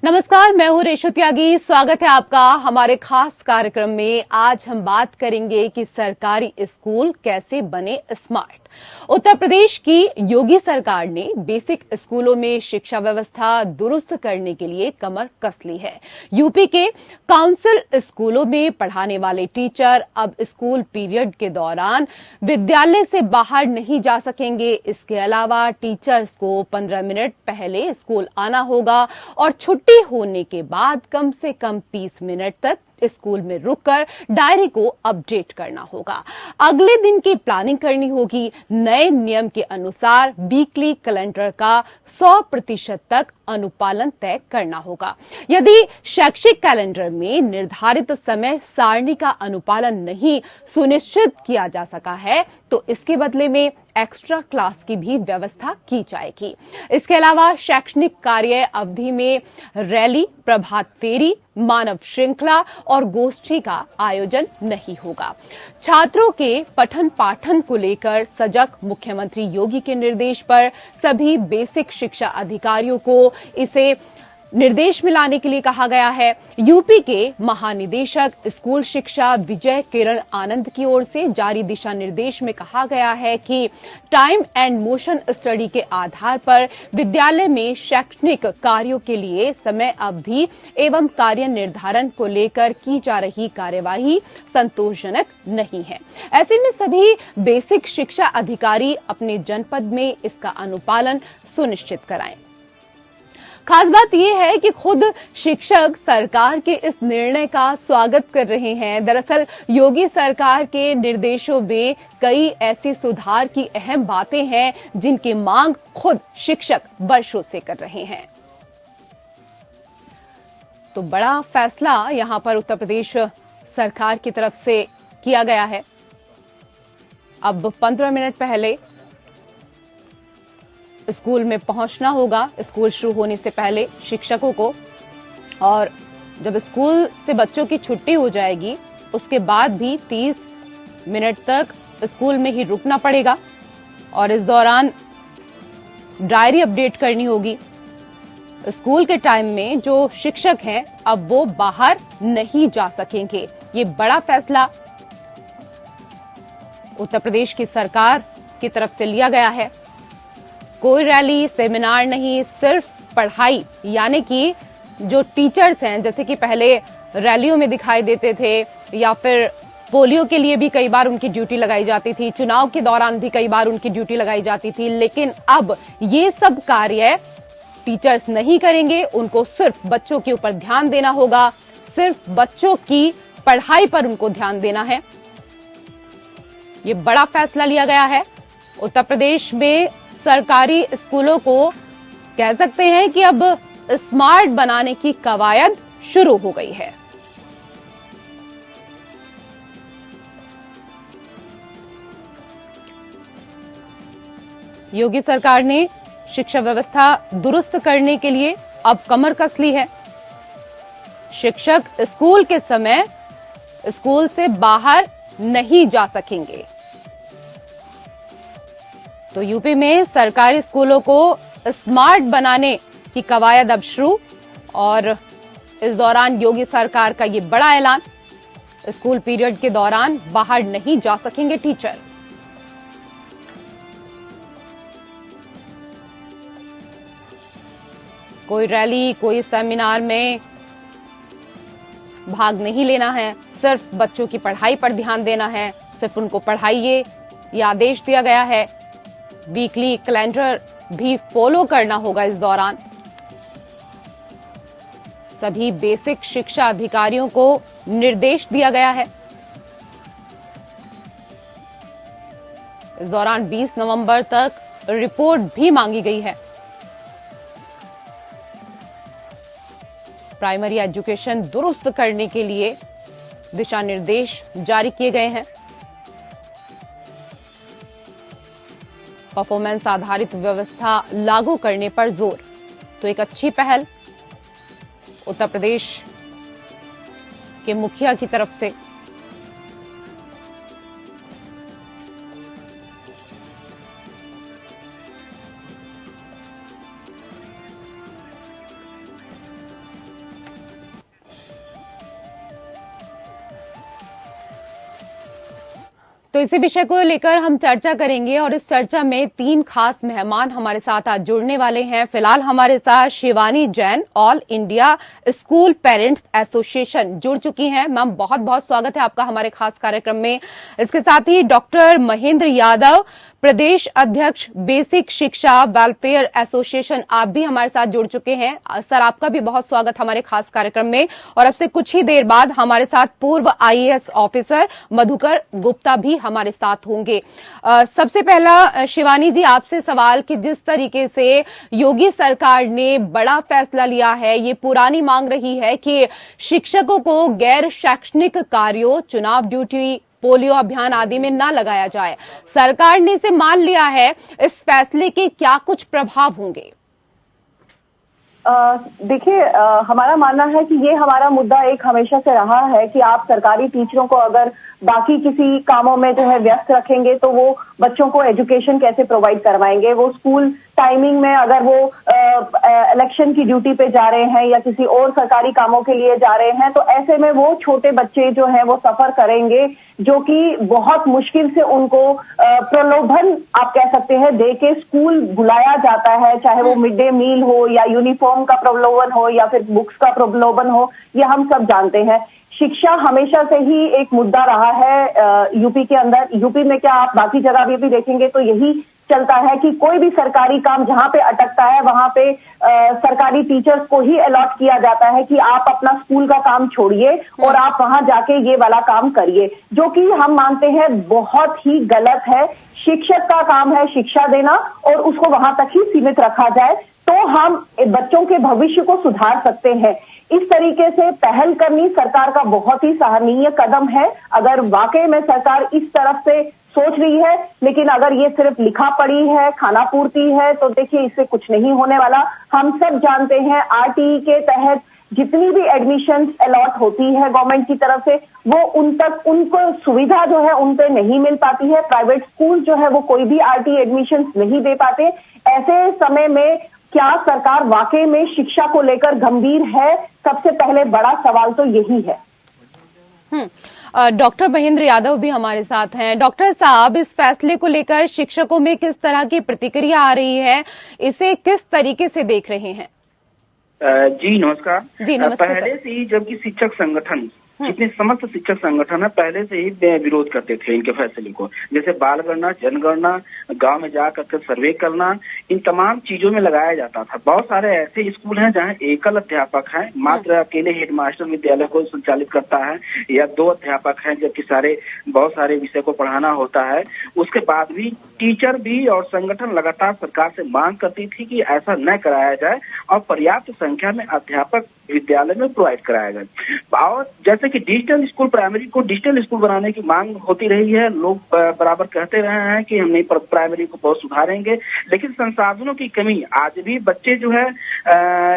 नमस्कार, मैं हूं रेशु त्यागी। स्वागत है आपका हमारे खास कार्यक्रम में। आज हम बात करेंगे कि सरकारी स्कूल कैसे बने स्मार्ट। उत्तर प्रदेश की योगी सरकार ने बेसिक स्कूलों में शिक्षा व्यवस्था दुरुस्त करने के लिए कमर कस ली है। यूपी के काउंसिल स्कूलों में पढ़ाने वाले टीचर अब स्कूल पीरियड के दौरान विद्यालय से बाहर नहीं जा सकेंगे। इसके अलावा टीचर्स को 15 मिनट पहले स्कूल आना होगा और छुट्टी होने के बाद कम से कम 30 मिनट तक स्कूल में रुककर डायरी को अपडेट करना होगा। अगले दिन की प्लानिंग करनी होगी। नए नियम के अनुसार वीकली कैलेंडर का 100% तक अनुपालन तय करना होगा। यदि शैक्षिक कैलेंडर में निर्धारित समय सारणी का अनुपालन नहीं सुनिश्चित किया जा सका है तो इसके बदले में एक्स्ट्रा क्लास की भी व्यवस्था की जाएगी। इसके अलावा शैक्षणिक कार्य अवधि में रैली, प्रभात फेरी, मानव श्रृंखला और गोष्ठी का आयोजन नहीं होगा। छात्रों के पठन पाठन को लेकर सजग मुख्यमंत्री योगी के निर्देश पर सभी बेसिक शिक्षा अधिकारियों को इसे निर्देश में लाने के लिए कहा गया है। यूपी के महानिदेशक स्कूल शिक्षा विजय किरण आनंद की ओर से जारी दिशा निर्देश में कहा गया है कि टाइम एंड मोशन स्टडी के आधार पर विद्यालय में शैक्षणिक कार्यों के लिए समय अवधि एवं कार्य निर्धारण को लेकर की जा रही कार्यवाही संतोषजनक नहीं है। ऐसे में सभी बेसिक शिक्षा अधिकारी अपने जनपद में इसका अनुपालन सुनिश्चित कराएं। खास बात यह है कि खुद शिक्षक सरकार के इस निर्णय का स्वागत कर रहे हैं। दरअसल योगी सरकार के निर्देशों में कई ऐसे सुधार की अहम बातें हैं जिनकी मांग खुद शिक्षक वर्षों से कर रहे हैं। तो बड़ा फैसला यहां पर उत्तर प्रदेश सरकार की तरफ से किया गया है। अब 15 मिनट पहले स्कूल में पहुंचना होगा, स्कूल शुरू होने से पहले शिक्षकों को, और जब स्कूल से बच्चों की छुट्टी हो जाएगी उसके बाद भी 30 मिनट तक स्कूल में ही रुकना पड़ेगा और इस दौरान डायरी अपडेट करनी होगी। स्कूल के टाइम में जो शिक्षक हैं अब वो बाहर नहीं जा सकेंगे। ये बड़ा फैसला उत्तर प्रदेश की सरकार की तरफ से लिया गया है। कोई रैली सेमिनार नहीं, सिर्फ पढ़ाई। यानी कि जो टीचर्स हैं, जैसे कि पहले रैलियों में दिखाई देते थे या फिर पोलियो के लिए भी कई बार उनकी ड्यूटी लगाई जाती थी, चुनाव के दौरान भी कई बार उनकी ड्यूटी लगाई जाती थी, लेकिन अब ये सब कार्य टीचर्स नहीं करेंगे। उनको सिर्फ बच्चों के ऊपर ध्यान देना होगा, सिर्फ बच्चों की पढ़ाई पर उनको ध्यान देना है। ये बड़ा फैसला लिया गया है। उत्तर प्रदेश में सरकारी स्कूलों को कह सकते हैं कि अब स्मार्ट बनाने की कवायद शुरू हो गई है। योगी सरकार ने शिक्षा व्यवस्था दुरुस्त करने के लिए अब कमर कस ली है। शिक्षक स्कूल के समय स्कूल से बाहर नहीं जा सकेंगे। तो यूपी में सरकारी स्कूलों को स्मार्ट बनाने की कवायद अब शुरू, और इस दौरान योगी सरकार का ये बड़ा ऐलान। स्कूल पीरियड के दौरान बाहर नहीं जा सकेंगे टीचर। कोई रैली, कोई सेमिनार में भाग नहीं लेना है, सिर्फ बच्चों की पढ़ाई पर ध्यान देना है, सिर्फ उनको पढ़ाइए, ये आदेश दिया गया है। वीकली कैलेंडर भी फॉलो करना होगा। इस दौरान सभी बेसिक शिक्षा अधिकारियों को निर्देश दिया गया है। इस दौरान 20 नवंबर तक रिपोर्ट भी मांगी गई है। प्राइमरी एजुकेशन दुरुस्त करने के लिए दिशा निर्देश जारी किए गए हैं। परफॉर्मेंस आधारित व्यवस्था लागू करने पर जोर, तो एक अच्छी पहल उत्तर प्रदेश के मुखिया की तरफ से। तो इसी विषय को लेकर हम चर्चा करेंगे और इस चर्चा में 3 खास मेहमान हमारे साथ आज जुड़ने वाले हैं। फिलहाल हमारे साथ Shivani Jain, all India school parents association जुड़ चुकी हैं। मैम, बहुत बहुत स्वागत है आपका हमारे खास कार्यक्रम में। इसके साथ ही डॉक्टर महेंद्र यादव, प्रदेश अध्यक्ष बेसिक शिक्षा वेलफेयर एसोसिएशन, आप भी हमारे साथ जुड़ चुके हैं। सर, आपका भी बहुत स्वागत हमारे खास कार्यक्रम में। और अब से कुछ ही देर बाद हमारे साथ पूर्व आईएएस ऑफिसर मधुकर गुप्ता भी हमारे साथ होंगे। सबसे पहला शिवानी जी, आपसे सवाल कि जिस तरीके से योगी सरकार ने बड़ा फैसला लिया है, ये पुरानी मांग रही है कि शिक्षकों को गैर शैक्षणिक कार्यों, चुनाव ड्यूटी, पोलियो अभियान आदि में ना लगाया जाए। सरकार ने इसे मान लिया है, इस फैसले के क्या कुछ प्रभाव होंगे? देखिए, हमारा मानना है कि ये हमारा मुद्दा एक हमेशा से रहा है कि आप सरकारी टीचरों को अगर बाकी किसी कामों में जो है व्यस्त रखेंगे तो वो बच्चों को एजुकेशन कैसे प्रोवाइड करवाएंगे। वो स्कूल टाइमिंग में अगर वो इलेक्शन की ड्यूटी पे जा रहे हैं या किसी और सरकारी कामों के लिए जा रहे हैं, तो ऐसे में वो छोटे बच्चे जो हैं वो सफर करेंगे, जो कि बहुत मुश्किल से उनको प्रलोभन आप कह सकते हैं दे के स्कूल बुलाया जाता है, चाहे वो मिड डे मील हो या यूनिफॉर्म का प्रलोभन हो या फिर बुक्स का प्रलोभन हो, ये हम सब जानते हैं। शिक्षा हमेशा से ही एक मुद्दा रहा है यूपी के अंदर। यूपी में क्या, आप बाकी जगह भी देखेंगे तो यही चलता है कि कोई भी सरकारी काम जहां पे अटकता है वहां पे सरकारी टीचर्स को ही अलॉट किया जाता है कि आप अपना स्कूल का काम छोड़िए और आप वहां जाके ये वाला काम करिए, जो कि हम मानते हैं बहुत ही गलत है। शिक्षक का काम है शिक्षा देना और उसको वहां तक ही सीमित रखा जाए तो हम बच्चों के भविष्य को सुधार सकते हैं। इस तरीके से पहल करनी सरकार का बहुत ही सराहनीय कदम है, अगर वाकई में सरकार इस तरफ से सोच रही है। लेकिन अगर ये सिर्फ लिखा पढ़ी है, खाना पूर्ति है, तो देखिए इससे कुछ नहीं होने वाला। हम सब जानते हैं आरटीई के तहत जितनी भी एडमिशन अलॉट होती है गवर्नमेंट की तरफ से, वो उन तक उनको सुविधा जो है उन पे नहीं मिल पाती है। प्राइवेट स्कूल जो है वो कोई भी आरटीई एडमिशन नहीं दे पाते। ऐसे समय में क्या सरकार वाकई में शिक्षा को लेकर गंभीर है? सबसे पहले बड़ा सवाल तो यही है। डॉक्टर महेंद्र यादव भी हमारे साथ हैं। डॉक्टर साहब, इस फैसले को लेकर शिक्षकों में किस तरह की प्रतिक्रिया आ रही है, इसे किस तरीके से देख रहे हैं? जी नमस्कार। जी नमस्ते। पहले से ही जबकि शिक्षक संगठन, जितने समस्त शिक्षक संगठन है, पहले से ही विरोध करते थे इनके फैसले को। जैसे बाल गणना, जनगणना, गांव में जाकर सर्वे करना, इन तमाम चीजों में लगाया जाता था। बहुत सारे ऐसे स्कूल हैं जहां एकल अध्यापक है, मात्र अकेले हेडमास्टर विद्यालय को संचालित करता है, या 2 अध्यापक हैं जबकि बहुत सारे विषय को पढ़ाना होता है। उसके बाद भी टीचर भी और संगठन लगातार सरकार से मांग करती थी कि ऐसा न कराया जाए और पर्याप्त संख्या में अध्यापक विद्यालय में प्रोवाइड कराया जाए। और जैसे कि डिजिटल स्कूल, प्राइमरी को डिजिटल स्कूल बनाने की मांग होती रही है। लोग बराबर कहते रहे हैं कि हम नहीं प्राइमरी को बहुत सुधारेंगे, लेकिन संसाधनों की कमी, आज भी बच्चे जो है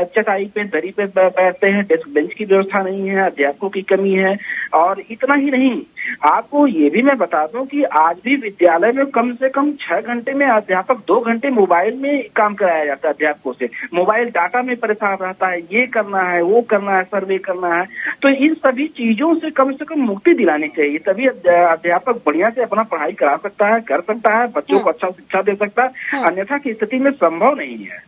चटाई पे, दरी पे बैठते हैं, डेस्क बेंच की व्यवस्था नहीं है, अध्यापकों की कमी है। और इतना ही नहीं, आपको ये भी मैं बता दूं कि आज भी विद्यालय में कम से कम 6 घंटे में अध्यापक 2 घंटे मोबाइल में काम कराया जाता है अध्यापकों से। मोबाइल डाटा में परेशान रहता है, ये करना है, वो करना है, सर्वे करना है। तो इन सभी चीजों से कम मुक्ति दिलानी चाहिए, तभी अध्यापक बढ़िया से अपना पढ़ाई करा सकता है, कर सकता है, बच्चों को अच्छा शिक्षा दे सकता है। अन्यथा की स्थिति में संभव नहीं है।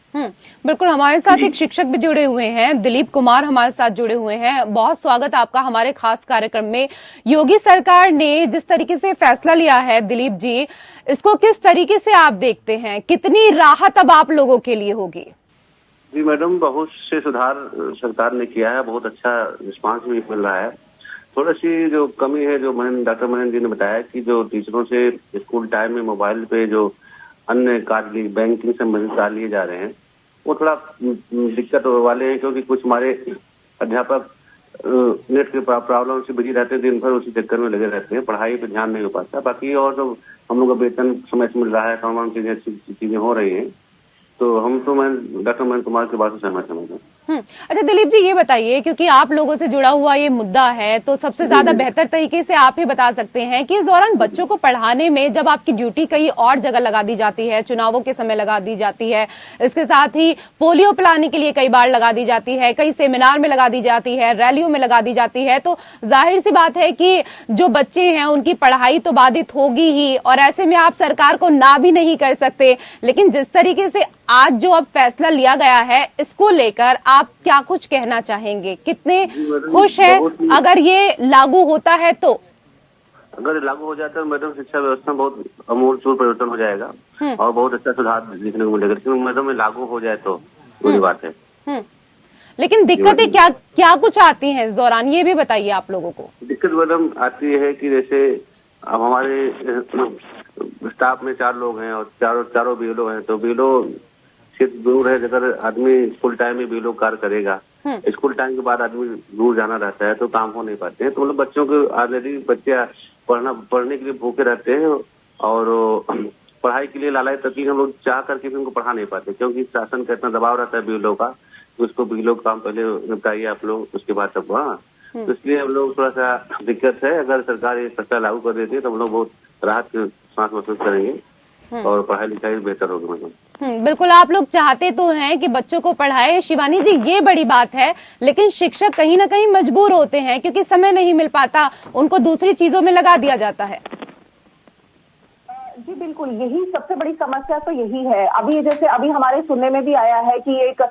बिल्कुल। हमारे साथ एक शिक्षक भी जुड़े हुए हैं, दिलीप कुमार हमारे साथ जुड़े हुए हैं। बहुत स्वागत आपका हमारे खास कार्यक्रम में। योगी सरकार ने जिस तरीके से फैसला लिया है, दिलीप जी, इसको किस तरीके से आप देखते हैं? कितनी राहत अब आप लोगों के लिए होगी? जी मैडम, बहुत से सुधार सरकार ने किया है, बहुत अच्छा रिस्पांस भी मिल रहा है। थोड़ी सी जो कमी है, जो डॉक्टर महेंद्र जी ने बताया कि जो टीचरों से स्कूल टाइम में मोबाइल पे जो अन्य कार्य, बैंकिंग संबंधित कार्य लिए जा रहे हैं, वो थोड़ा दिक्कत वाले हैं, क्योंकि कुछ हमारे अध्यापक नेट के प्रॉब्लम से बिजी रहते हैं, दिन भर उसी चक्कर में लगे रहते हैं, पढ़ाई पे ध्यान नहीं हो पाता। बाकी और जो हम लोग का वेतन समय से मिल रहा है, तमाम चीजें हो रही हैं, तो हम तो मैं डॉक्टर महेंद्र कुमार की बात से सहमत हूँ। अच्छा दिलीप जी, ये बताइए, क्योंकि आप लोगों से जुड़ा हुआ ये मुद्दा है, तो सबसे ज्यादा बेहतर तरीके से आप ही बता सकते हैं कि इस दौरान बच्चों को पढ़ाने में जब आपकी ड्यूटी कहीं और जगह लगा दी जाती है, चुनावों के समय लगा दी जाती है, इसके साथ ही पोलियो पिलाने के लिए कई बार लगा दी जाती है, कई सेमिनार में लगा दी जाती है, रैलियों में लगा दी जाती है, तो जाहिर सी बात है कि जो बच्चे हैं उनकी पढ़ाई तो बाधित होगी ही, और ऐसे में आप सरकार को ना भी नहीं कर सकते। लेकिन जिस तरीके से आज जो अब फैसला लिया गया है, इसको लेकर आप क्या कुछ कहना चाहेंगे? कितने खुश हैं अगर ये लागू होता है तो? अगर लागू हो जाता है तो मैडम शिक्षा व्यवस्था में बहुत अमूलचूल परिवर्तन हो जाएगा और बहुत अच्छा सुधार देखने को मिलेगा। लेकिन मैडम में लागू हो जाए तो वही बात है। लेकिन दिक्कतें क्या क्या कुछ आती हैं इस दौरान, ये भी बताइए आप लोगों को। दिक्कत मैडम आती है कि जैसे अब हमारे स्टाफ में 4 लोग हैं और चारों बीएलओ हैं, तो बीएलओ क्षेत्र दूर है। अगर आदमी स्कूल टाइम में बीएलओ कार्य करेगा, स्कूल टाइम के बाद आदमी दूर जाना रहता है तो काम हो नहीं पाते हैं। तो मतलब बच्चों को ऑलरेडी बच्चे पढ़ने के लिए भूखे रहते हैं और पढ़ाई के लिए लालायित तक हम लोग चाह करके भी उनको पढ़ा नहीं पाते, क्योंकि शासन का इतना दबाव रहता है बीएलओ का, उसको बीएलओ का काम पहले निपटाइए आप लोग, उसके बाद सब। तो इसलिए हम लोग थोड़ा सा दिक्कत है। अगर सरकार ये फैसला लागू कर देती है तो हम लोग बहुत राहत की सांस महसूस करेंगे और पढ़ाई लिखाई बेहतर होगी। मतलब बिल्कुल, आप लोग चाहते तो हैं कि बच्चों को पढ़ाए, शिवानी जी, ये बड़ी बात है, लेकिन शिक्षक कहीं ना कहीं मजबूर होते हैं क्योंकि समय नहीं मिल पाता, उनको दूसरी चीजों में लगा दिया जाता है। जी बिल्कुल, यही सबसे बड़ी समस्या तो यही है। अभी जैसे अभी हमारे सुनने में भी आया है कि एक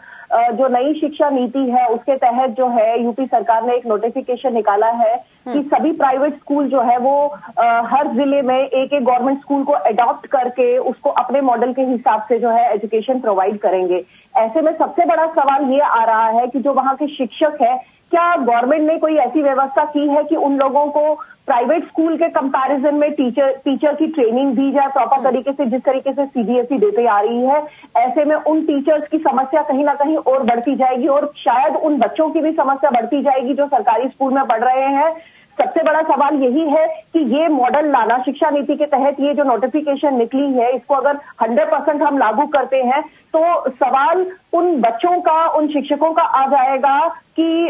जो नई शिक्षा नीति है उसके तहत जो है यूपी सरकार ने एक नोटिफिकेशन निकाला है कि सभी प्राइवेट स्कूल जो है वो हर जिले में एक गवर्नमेंट स्कूल को अडॉप्ट करके उसको अपने मॉडल के हिसाब से जो है एजुकेशन प्रोवाइड करेंगे। ऐसे में सबसे बड़ा सवाल ये आ रहा है कि जो वहाँ के शिक्षक है, क्या गवर्नमेंट ने कोई ऐसी व्यवस्था की है कि उन लोगों को प्राइवेट स्कूल के कंपैरिजन में टीचर की ट्रेनिंग दी जाए प्रॉपर तरीके से, जिस तरीके से सीबीएसई देते आ रही है। ऐसे में उन टीचर्स की समस्या कहीं ना कहीं और बढ़ती जाएगी और शायद उन बच्चों की भी समस्या बढ़ती जाएगी जो सरकारी स्कूल में पढ़ रहे हैं। सबसे बड़ा सवाल यही है कि ये मॉडल लाना, शिक्षा नीति के तहत ये जो नोटिफिकेशन निकली है, इसको अगर 100% हम लागू करते हैं तो सवाल उन बच्चों का, उन शिक्षकों का आ जाएगा कि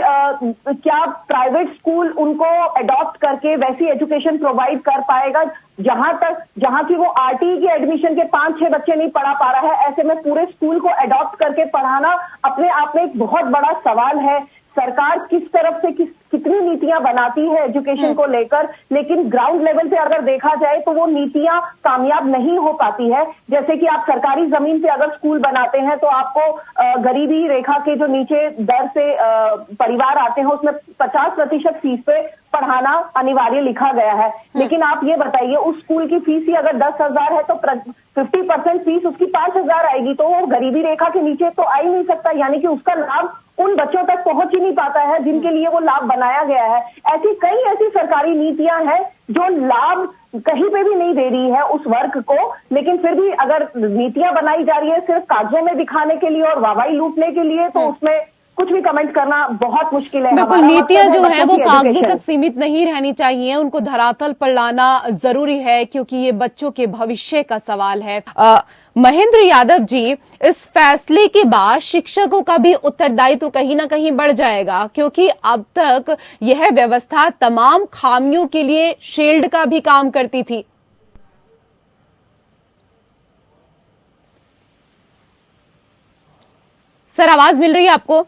क्या प्राइवेट स्कूल उनको अडॉप्ट करके वैसी एजुकेशन प्रोवाइड कर पाएगा जहां की वो आरटी की एडमिशन के 5-6 बच्चे नहीं पढ़ा पा रहा है। ऐसे में पूरे स्कूल को अडॉप्ट करके पढ़ाना अपने आप में एक बहुत बड़ा सवाल है। सरकार किस तरफ से कितनी नीतियां बनाती है एजुकेशन को लेकर, लेकिन ग्राउंड लेवल पे अगर देखा जाए तो वो नीतियां कामयाब नहीं हो पाती है। जैसे कि आप सरकारी जमीन पे अगर स्कूल बनाते हैं तो आपको गरीबी रेखा के जो नीचे दर से परिवार आते हैं उसमें 50% फीस पे पढ़ाना अनिवार्य लिखा गया है। लेकिन आप ये बताइए, उस स्कूल की फीस ही अगर 10,000 है तो 50% फीस उसकी 5,000 आएगी, तो वो गरीबी रेखा के नीचे तो आ ही नहीं सकता, यानी कि उसका लाभ उन बच्चों तक पहुंच ही नहीं पाता है जिनके लिए वो लाभ बनाया गया है। ऐसी सरकारी नीतियां हैं जो लाभ कहीं पे भी नहीं दे रही है उस वर्ग को, लेकिन फिर भी अगर नीतियां बनाई जा रही है सिर्फ कागजों में दिखाने के लिए और वाहवाही लूटने के लिए, तो उसमें कुछ भी कमेंट करना बहुत मुश्किल है। बिल्कुल, नीतियां जो है वो कागजों तक सीमित नहीं रहनी चाहिए, उनको धरातल पर लाना जरूरी है क्योंकि ये बच्चों के भविष्य का सवाल है। महेंद्र यादव जी, इस फैसले के बाद शिक्षकों का भी उत्तरदायित्व कहीं ना कहीं बढ़ जाएगा, क्योंकि अब तक यह व्यवस्था तमाम खामियों के लिए शील्ड का भी काम करती थी। सर, आवाज मिल रही है आपको?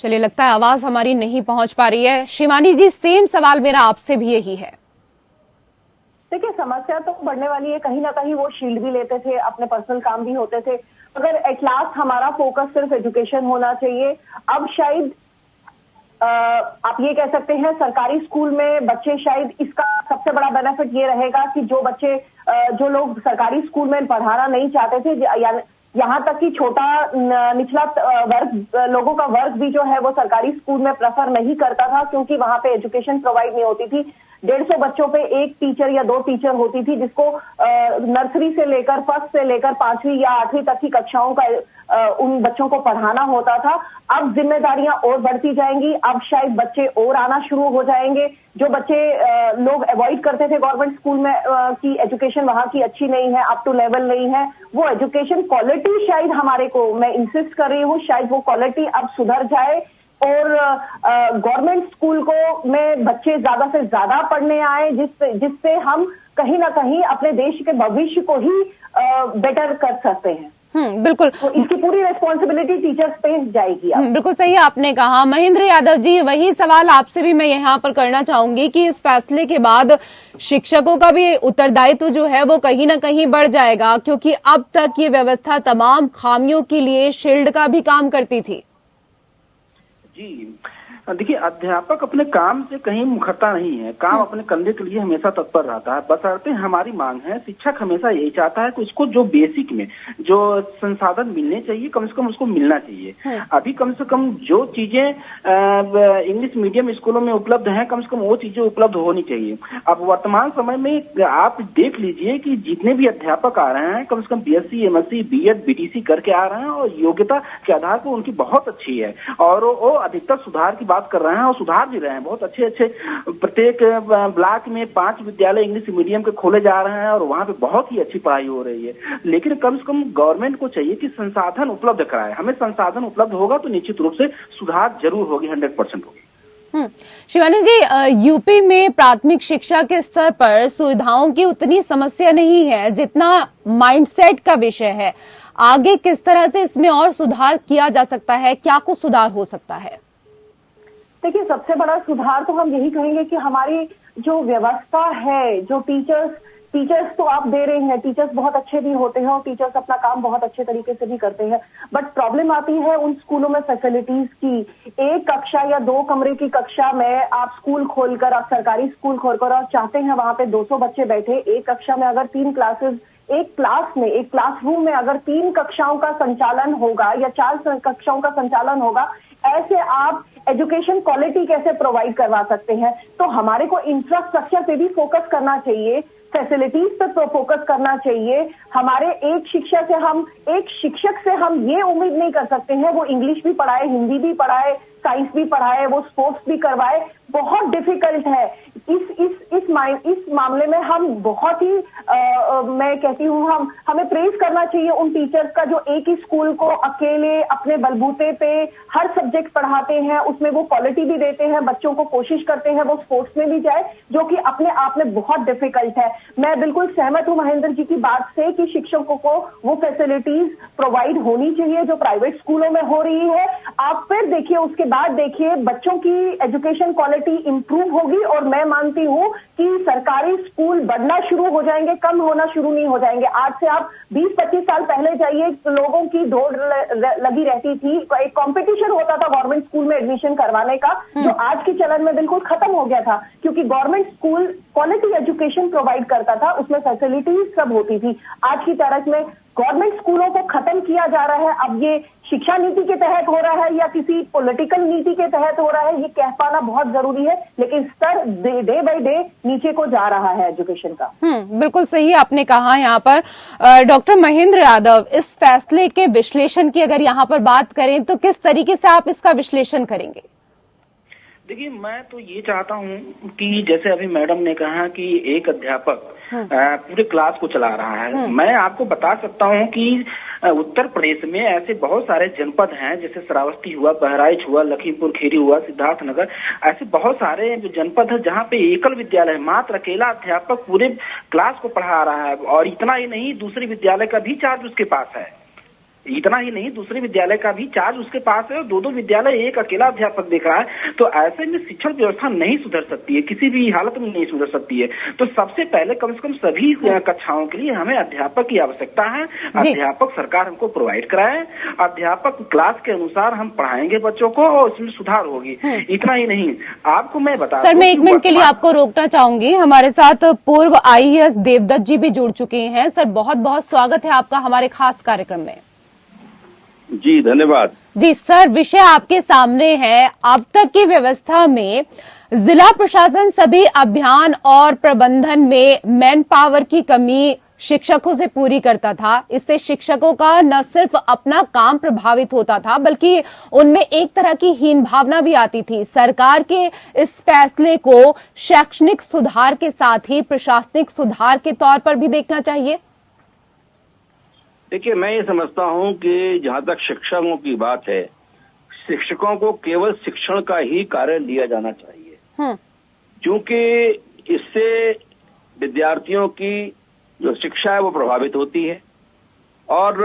चलिए, लगता है आवाज हमारी नहीं पहुंच पा रही है। शिवानी जी, सेम सवाल मेरा आपसे भी यही है। देखिए, समस्या तो बढ़ने वाली है। कहीं ना कहीं वो शील्ड भी लेते थे, अपने पर्सनल काम भी होते थे। अगर एट लास्ट हमारा फोकस सिर्फ एजुकेशन होना चाहिए। अब शायद आप ये कह सकते हैं सरकारी स्कूल में बच्चे, शायद इसका सबसे बड़ा बेनिफिट ये रहेगा कि जो बच्चे जो लोग सरकारी स्कूल में पढ़ाना नहीं चाहते थे, यहाँ तक कि छोटा निचला वर्ग लोगों का वर्ग भी जो है वो सरकारी स्कूल में प्रेफर नहीं करता था क्योंकि वहां पे एजुकेशन प्रोवाइड नहीं होती थी। 150 बच्चों पे एक टीचर या 2 टीचर होती थी, जिसको नर्सरी से लेकर फर्स्ट से लेकर 5वीं या 8वीं तक की कक्षाओं का उन बच्चों को पढ़ाना होता था। अब जिम्मेदारियां और बढ़ती जाएंगी, अब शायद बच्चे और आना शुरू हो जाएंगे। जो बच्चे लोग अवॉइड करते थे गवर्नमेंट स्कूल में की एजुकेशन वहां की अच्छी नहीं है, अप टू लेवल नहीं है, वो एजुकेशन क्वालिटी शायद हमारे को, मैं इंसिस्ट कर रही हूँ, शायद वो क्वालिटी अब सुधर जाए और गवर्नमेंट स्कूल को में बच्चे ज्यादा से ज्यादा पढ़ने आए, जिससे हम कहीं ना कहीं अपने देश के भविष्य को ही बेटर कर सकते हैं। बिल्कुल। तो इसकी पूरी रिस्पॉन्सिबिलिटी टीचर्स पे जाएगी। बिल्कुल सही आपने कहा। महेंद्र यादव जी, वही सवाल आपसे भी मैं यहाँ पर करना चाहूंगी कि इस फैसले के बाद शिक्षकों का भी उत्तरदायित्व जो है वो कहीं ना कहीं बढ़ जाएगा, क्योंकि अब तक ये व्यवस्था तमाम खामियों के लिए शील्ड का भी काम करती थी। जी देखिए, अध्यापक अपने काम से कहीं मुखरता नहीं है, काम अपने कंधे के लिए हमेशा तत्पर रहता है। बशर्ते हमारी मांग है, शिक्षक हमेशा यही चाहता है कि उसको जो बेसिक में जो संसाधन मिलने चाहिए कम से कम उसको मिलना चाहिए। अभी कम से कम जो चीजें इंग्लिश मीडियम स्कूलों में उपलब्ध हैं, कम से कम वो चीजें उपलब्ध होनी चाहिए। अब वर्तमान समय में आप देख लीजिए कि जितने भी अध्यापक आ रहे हैं, कम से कम BSc, MSc, B.Ed, BTC करके आ रहे हैं और योग्यता के आधार पर उनकी बहुत अच्छी है और वो अधिकतर सुधार की बात कर रहे हैं और सुधार भी रहे हैं। बहुत अच्छे प्रत्येक ब्लॉक में 5 विद्यालय इंग्लिश मीडियम के खोले जा रहे हैं और वहां पे बहुत ही अच्छी पढ़ाई हो रही है। लेकिन कम से कम गवर्नमेंट को चाहिए कि संसाधन उपलब्ध कराए। हमें संसाधन उपलब्ध होगा तो निश्चित रूप से सुधार जरूर होगी, 100% होगी। शिवानी जी, यूपी में प्राथमिक शिक्षा के स्तर पर सुविधाओं की उतनी समस्या नहीं है जितना माइंडसेट का विषय है। आगे किस तरह से इसमें और सुधार किया जा सकता है, क्या कुछ सुधार हो सकता है? देखिए, सबसे बड़ा सुधार तो हम यही कहेंगे कि हमारी जो व्यवस्था है, जो टीचर्स तो आप दे रहे हैं, टीचर्स बहुत अच्छे भी होते हैं और टीचर्स अपना काम बहुत अच्छे तरीके से भी करते हैं, बट प्रॉब्लम आती है उन स्कूलों में फैसिलिटीज की। एक कक्षा या 2 कमरे की कक्षा में आप स्कूल खोलकर, आप सरकारी स्कूल खोलकर और चाहते हैं वहां पे 200 बच्चे बैठे, एक कक्षा में अगर 3 क्लासेस, एक क्लासरूम में अगर 3 कक्षाओं का संचालन होगा या 4 कक्षाओं का संचालन होगा, ऐसे आप एजुकेशन क्वालिटी कैसे प्रोवाइड करवा सकते हैं? तो हमारे को इंफ्रास्ट्रक्चर पे भी फोकस करना चाहिए, फैसिलिटीज पे तो फोकस करना चाहिए। हमारे एक शिक्षक से हम ये उम्मीद नहीं कर सकते हैं वो इंग्लिश भी पढ़ाए, हिंदी भी पढ़ाए, साइंस भी पढ़ाए, वो स्पोर्ट्स भी करवाए। बहुत डिफिकल्ट है। इस मामले में हम बहुत ही मैं कहती हूँ हमें प्रेज करना चाहिए उन टीचर्स का जो एक ही स्कूल को अकेले अपने बलबूते पे हर सब्जेक्ट पढ़ाते हैं, उसमें वो क्वालिटी भी देते हैं, बच्चों को कोशिश करते हैं वो स्पोर्ट्स में भी जाए, जो कि अपने आप में बहुत डिफिकल्ट है। मैं बिल्कुल सहमत हूँ महेंद्र जी की बात से कि शिक्षकों को वो फैसिलिटीज प्रोवाइड होनी चाहिए जो प्राइवेट स्कूलों में हो रही है। आप फिर देखिए, उसके बाद देखिए बच्चों की एजुकेशन क्वालिटी इंप्रूव होगी और मैं मानती हूँ कि सरकारी स्कूल बढ़ना शुरू हो जाएंगे, कम होना शुरू नहीं हो जाएंगे। आज से आप 20-25 साल पहले जाइए तो लोगों की दौड़ लगी रहती थी, एक कंपटीशन होता था गवर्नमेंट स्कूल में एडमिशन करवाने का, जो आज के चलन में बिल्कुल खत्म हो गया था, क्योंकि government school quality education provide करता था, उसमें फैसिलिटीज सब होती थी। आज की तारीख में गवर्नमेंट स्कूलों को खत्म किया जा रहा है। अब ये शिक्षा नीति के तहत हो रहा है या किसी पॉलिटिकल नीति के तहत हो रहा है, ये कह पाना बहुत जरूरी है, लेकिन स्तर डे बाय डे नीचे को जा रहा है एजुकेशन का। बिल्कुल सही आपने कहा। यहाँ पर डॉक्टर महेंद्र यादव, इस फैसले के विश्लेषण की अगर यहाँ पर बात करें तो किस तरीके से आप इसका विश्लेषण करेंगे? देखिए, मैं तो ये चाहता हूँ कि जैसे अभी मैडम ने कहा कि एक अध्यापक पूरे क्लास को चला रहा है। मैं आपको बता सकता हूँ कि उत्तर प्रदेश में ऐसे बहुत सारे जनपद हैं, जैसे श्रावस्ती हुआ, बहराइच हुआ, लखीमपुर खीरी हुआ, सिद्धार्थनगर, ऐसे बहुत सारे जनपद है जहाँ पे एकल विद्यालय, मात्र अकेला अध्यापक पूरे क्लास को पढ़ा रहा है। और इतना ही नहीं, दूसरे विद्यालय का भी चार्ज उसके पास है। इतना ही नहीं, दूसरे विद्यालय का भी चार्ज उसके पास है और 2-2 विद्यालय एक अकेला अध्यापक देख रहा है। तो ऐसे में शिक्षण व्यवस्था नहीं सुधर सकती है, किसी भी हालत में नहीं सुधर सकती है। तो सबसे पहले कम से कम सभी कक्षाओं के लिए हमें अध्यापक की आवश्यकता है। अध्यापक सरकार हमको प्रोवाइड कराए, अध्यापक क्लास के अनुसार हम पढ़ाएंगे बच्चों को और उसमें सुधार होगी। इतना ही नहीं, आपको मैं बता सर, मैं 1 मिनट के लिए आपको रोकना चाहूंगी। हमारे साथ पूर्व IAS देवदत्त जी भी जुड़ चुके हैं। सर, बहुत बहुत स्वागत है आपका हमारे खास कार्यक्रम में। जी धन्यवाद। जी सर, विषय आपके सामने है। अब तक की व्यवस्था में जिला प्रशासन सभी अभियान और प्रबंधन में मैन पावर की कमी शिक्षकों से पूरी करता था। इससे शिक्षकों का न सिर्फ अपना काम प्रभावित होता था, बल्कि उनमें एक तरह की हीन भावना भी आती थी। सरकार के इस फैसले को शैक्षणिक सुधार के साथ ही प्रशासनिक सुधार के तौर पर भी देखना चाहिए। देखिए, मैं ये समझता हूँ कि जहाँ तक शिक्षकों की बात है, शिक्षकों को केवल शिक्षण का ही कार्य दिया जाना चाहिए, क्योंकि इससे विद्यार्थियों की जो शिक्षा है वो प्रभावित होती है। और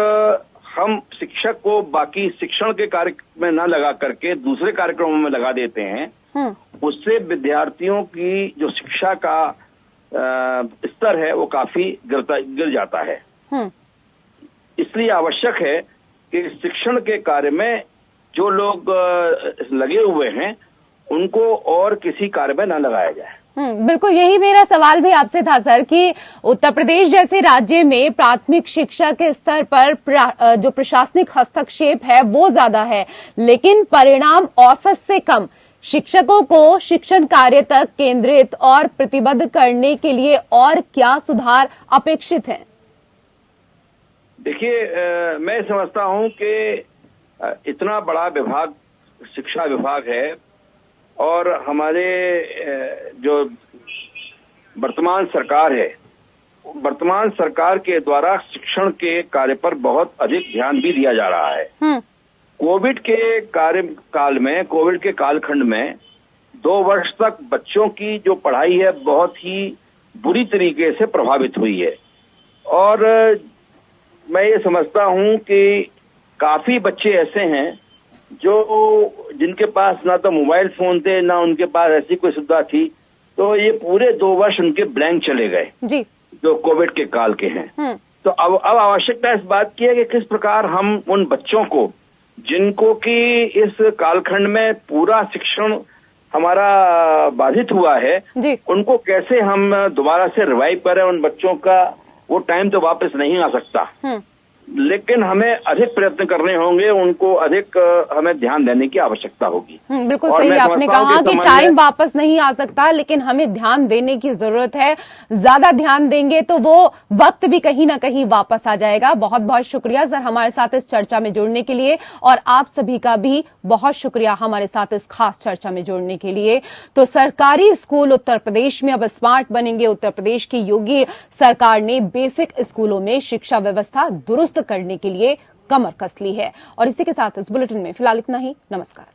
हम शिक्षक को बाकी शिक्षण के कार्य में न लगा करके दूसरे कार्यक्रमों में लगा देते हैं। उससे विद्यार्थियों की जो शिक्षा का स्तर है वो काफी गिर जाता है। इसलिए आवश्यक है कि शिक्षण के कार्य में जो लोग लगे हुए हैं उनको और किसी कार्य में न लगाया जाए। बिल्कुल, यही मेरा सवाल भी आपसे था सर कि उत्तर प्रदेश जैसे राज्य में प्राथमिक शिक्षा के स्तर पर जो प्रशासनिक हस्तक्षेप है वो ज्यादा है, लेकिन परिणाम औसत से कम। शिक्षकों को शिक्षण कार्य तक केंद्रित और प्रतिबद्ध करने के लिए और क्या सुधार अपेक्षित है? देखिए, मैं समझता हूं कि इतना बड़ा विभाग शिक्षा विभाग है और हमारे जो वर्तमान सरकार है, वर्तमान सरकार के द्वारा शिक्षण के कार्य पर बहुत अधिक ध्यान भी दिया जा रहा है। कोविड के कार्यकाल में, कोविड के कालखंड में 2 वर्ष तक बच्चों की जो पढ़ाई है बहुत ही बुरी तरीके से प्रभावित हुई है। और मैं ये समझता हूं कि काफी बच्चे ऐसे हैं जो जिनके पास ना तो मोबाइल फोन थे, ना उनके पास ऐसी कोई सुविधा थी, तो ये पूरे 2 वर्ष उनके ब्लैंक चले गए जी, जो कोविड के काल के हैं। तो अब आवश्यकता इस बात की है कि किस प्रकार हम उन बच्चों को, जिनको कि इस कालखंड में पूरा शिक्षण हमारा बाधित हुआ है, उनको कैसे हम दोबारा से रिवाइव करें। उन बच्चों का वो टाइम तो वापस नहीं आ सकता, लेकिन हमें अधिक प्रयत्न करने होंगे, उनको अधिक हमें ध्यान देने की आवश्यकता होगी। बिल्कुल सही आपने कहा कि टाइम वापस नहीं आ सकता, लेकिन हमें ध्यान देने की जरूरत है। ज्यादा ध्यान देंगे तो वो वक्त भी कहीं ना कहीं वापस आ जाएगा। बहुत बहुत शुक्रिया सर हमारे साथ इस चर्चा में जुड़ने के लिए, और आप सभी का भी बहुत शुक्रिया हमारे साथ इस खास चर्चा में जुड़ने के लिए। तो सरकारी स्कूल उत्तर प्रदेश में अब स्मार्ट बनेंगे। उत्तर प्रदेश की योगी सरकार ने बेसिक स्कूलों में शिक्षा व्यवस्था दुरुस्त करने के लिए कमर कस ली है। और इसी के साथ इस बुलेटिन में फिलहाल इतना ही। नमस्कार।